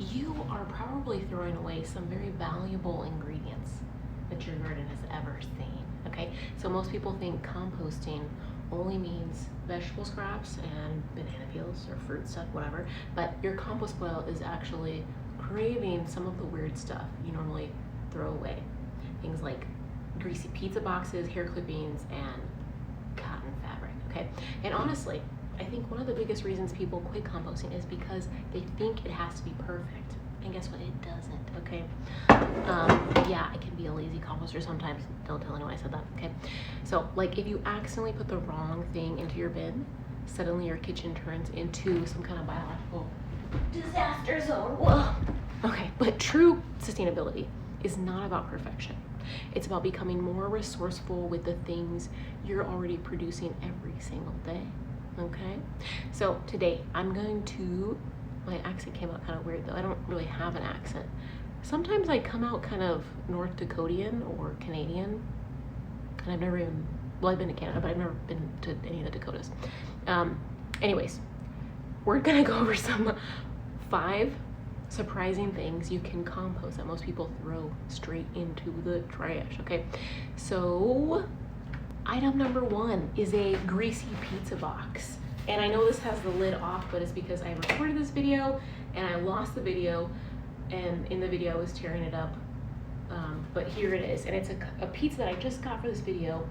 you are probably throwing away some very valuable ingredients that your garden has ever seen, okay? So most people think composting only means vegetable scraps and banana peels or fruit stuff, whatever, but your compost pile is actually craving some of the weird stuff you normally throw away. Things like greasy pizza boxes, hair clippings, and cotton fabric, okay? And honestly, I think one of the biggest reasons people quit composting is because they think it has to be perfect. And guess what? It doesn't, okay? Yeah, I can be a lazy composter sometimes. Don't tell anyone I said that, okay? So, like, if you accidentally put the wrong thing into your bin, suddenly your kitchen turns into some kind of biological disaster zone. Whoa. Okay, but true sustainability is not about perfection. It's about becoming more resourceful with the things you're already producing every single day, okay? So today I'm going to, my accent came out kind of weird though. I don't really have an accent. Sometimes I come out kind of North Dakotian or Canadian, and I've never even, well, I've been to Canada, but I've never been to any of the Dakotas. Anyways, we're gonna go over some 5 surprising things you can compost that most people throw straight into the trash, okay? So item number 1 is a greasy pizza box. And I know this has the lid off, but it's because I recorded this video and I lost the video, and in the video I was tearing it up. But here it is, and it's a pizza that I just got for this video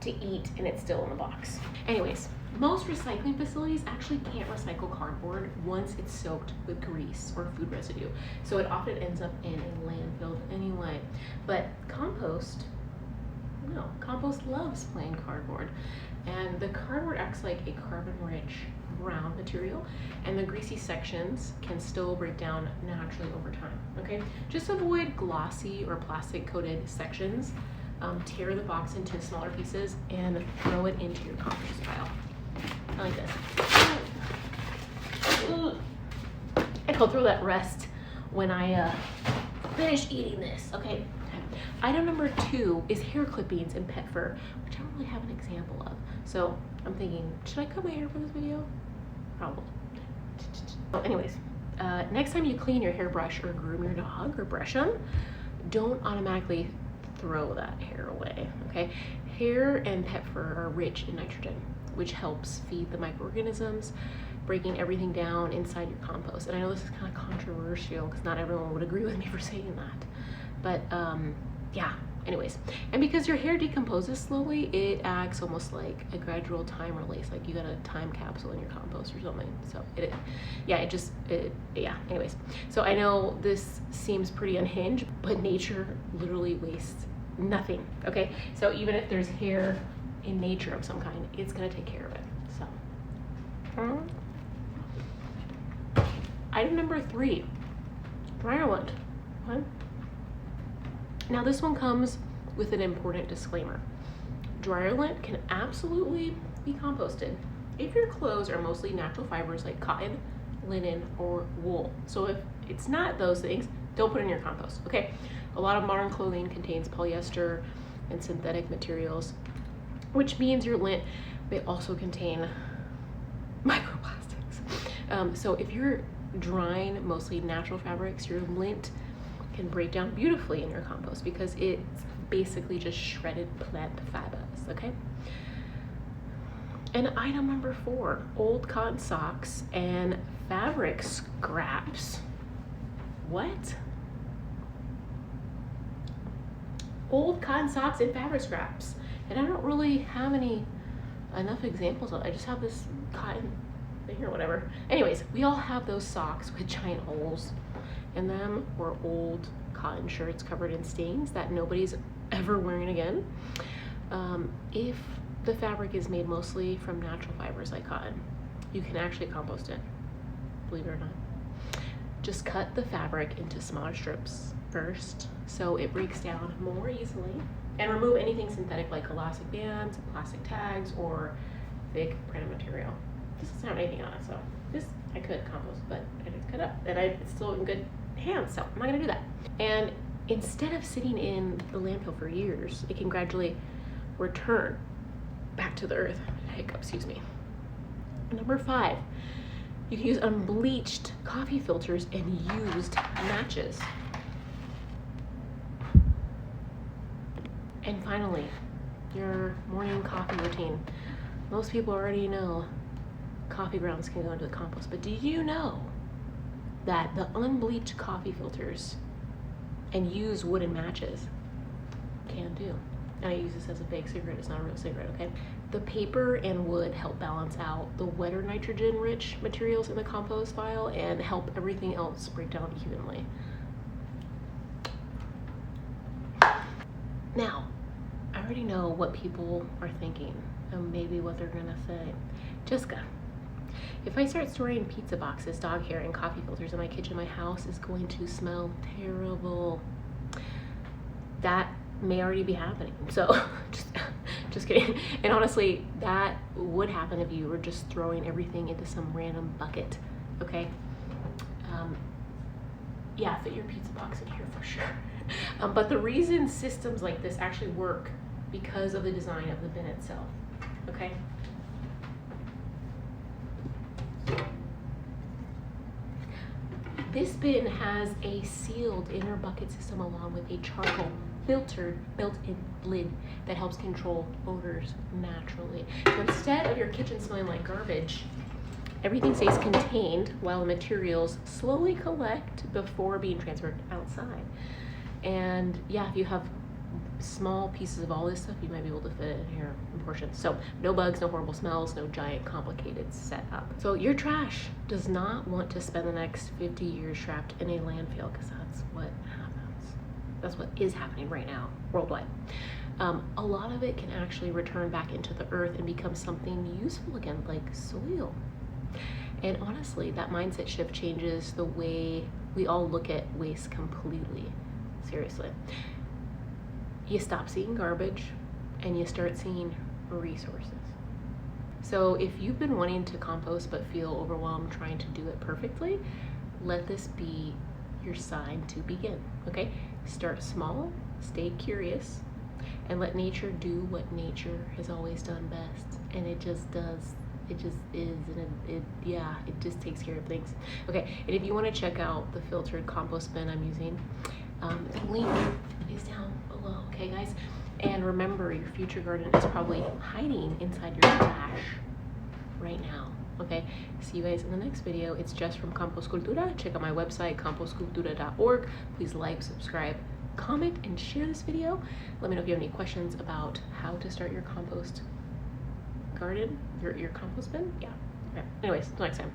to eat, and it's still in the box. Anyways, most recycling facilities actually can't recycle cardboard once it's soaked with grease or food residue. So it often ends up in a landfill anyway. But compost, no, compost loves plain cardboard. And the cardboard acts like a carbon-rich brown material, and the greasy sections can still break down naturally over time, okay? Just avoid glossy or plastic-coated sections. Tear the box into smaller pieces and throw it into your compost pile. I like this. And I'll throw that rest when I finish eating this, okay? Item number 2 is hair clippings and pet fur, which I don't really have an example of. So I'm thinking, should I cut my hair for this video? Probably. So anyways, next time you clean your hairbrush or groom your dog or brush them, don't automatically throw that hair away, okay? Hair and pet fur are rich in nitrogen, which helps feed the microorganisms, breaking everything down inside your compost. And I know this is kind of controversial because not everyone would agree with me for saying that. But yeah, anyways. And because your hair decomposes slowly, it acts almost like a gradual time release, like you got a time capsule in your compost or something. So yeah, anyways. So I know this seems pretty unhinged, but nature literally wastes nothing, okay? So even if there's hair in nature of some kind, it's gonna take care of it, so. Item number 3, dryer lint. What? Now this one comes with an important disclaimer. Dryer lint can absolutely be composted if your clothes are mostly natural fibers like cotton, linen, or wool. So if it's not those things, don't put it in your compost, okay? A lot of modern clothing contains polyester and synthetic materials, which means your lint may also contain microplastics. So if you're drying mostly natural fabrics, your lint can break down beautifully in your compost because it's basically just shredded plant fibers, okay? And item number 4, old cotton socks and fabric scraps. What? Old cotton socks and fabric scraps. And I don't really have enough examples of it. I just have this cotton thing or whatever. Anyways, we all have those socks with giant holes in them, or old cotton shirts covered in stains that nobody's ever wearing again. If the fabric is made mostly from natural fibers like cotton, you can actually compost it, believe it or not. Just cut the fabric into smaller strips first so it breaks down more easily, and remove anything synthetic like elastic bands, plastic tags, or thick printed material. This doesn't have anything on it, so this I could compost, but I didn't cut up, and it's still in good hands, so I'm not gonna do that. And instead of sitting in the landfill for years, it can gradually return back to the earth. Hiccup, excuse me. Number 5, You can use unbleached coffee filters and used matches. And finally, your morning coffee routine. Most people already know coffee grounds can go into the compost, but do you know that the unbleached coffee filters and used wooden matches can do? And I use this as a fake cigarette, it's not a real cigarette, okay? The paper and wood help balance out the wetter nitrogen-rich materials in the compost pile and help everything else break down evenly. Now, I already know what people are thinking and maybe what they're gonna say. Jessica, if I start storing pizza boxes, dog hair, and coffee filters in my kitchen, my house is going to smell terrible. That may already be happening. So just kidding. And honestly, that would happen if you were just throwing everything into some random bucket, okay? Yeah, fit your pizza box in here for sure. But the reason systems like this actually work because of the design of the bin itself, okay? This bin has a sealed inner bucket system along with a charcoal filtered built-in lid that helps control odors naturally. So instead of your kitchen smelling like garbage, everything stays contained while the materials slowly collect before being transferred outside. And yeah, if you have small pieces of all this stuff, you might be able to fit it in here in portions. So no bugs, no horrible smells, no giant complicated setup. So your trash does not want to spend the next 50 years trapped in a landfill, because that's what happens. That's what is happening right now worldwide. A lot of it can actually return back into the earth and become something useful again, like soil. And honestly, that mindset shift changes the way we all look at waste completely. Seriously. You stop seeing garbage and you start seeing resources. So if you've been wanting to compost but feel overwhelmed trying to do it perfectly, let this be your sign to begin, okay? Start small, stay curious, and let nature do what nature has always done best. And it just does. It just is, and it just takes care of things. Okay, and if you want to check out the filtered compost bin I'm using, the link is down below, okay guys? And remember, your future garden is probably hiding inside your trash right now, okay? See you guys in the next video. It's Jess from Compost Cultura. Check out my website, compostcultura.org. Please like, subscribe, comment, and share this video. Let me know if you have any questions about how to start your compost garden, your compost bin. Yeah. Okay. Anyways, till next time.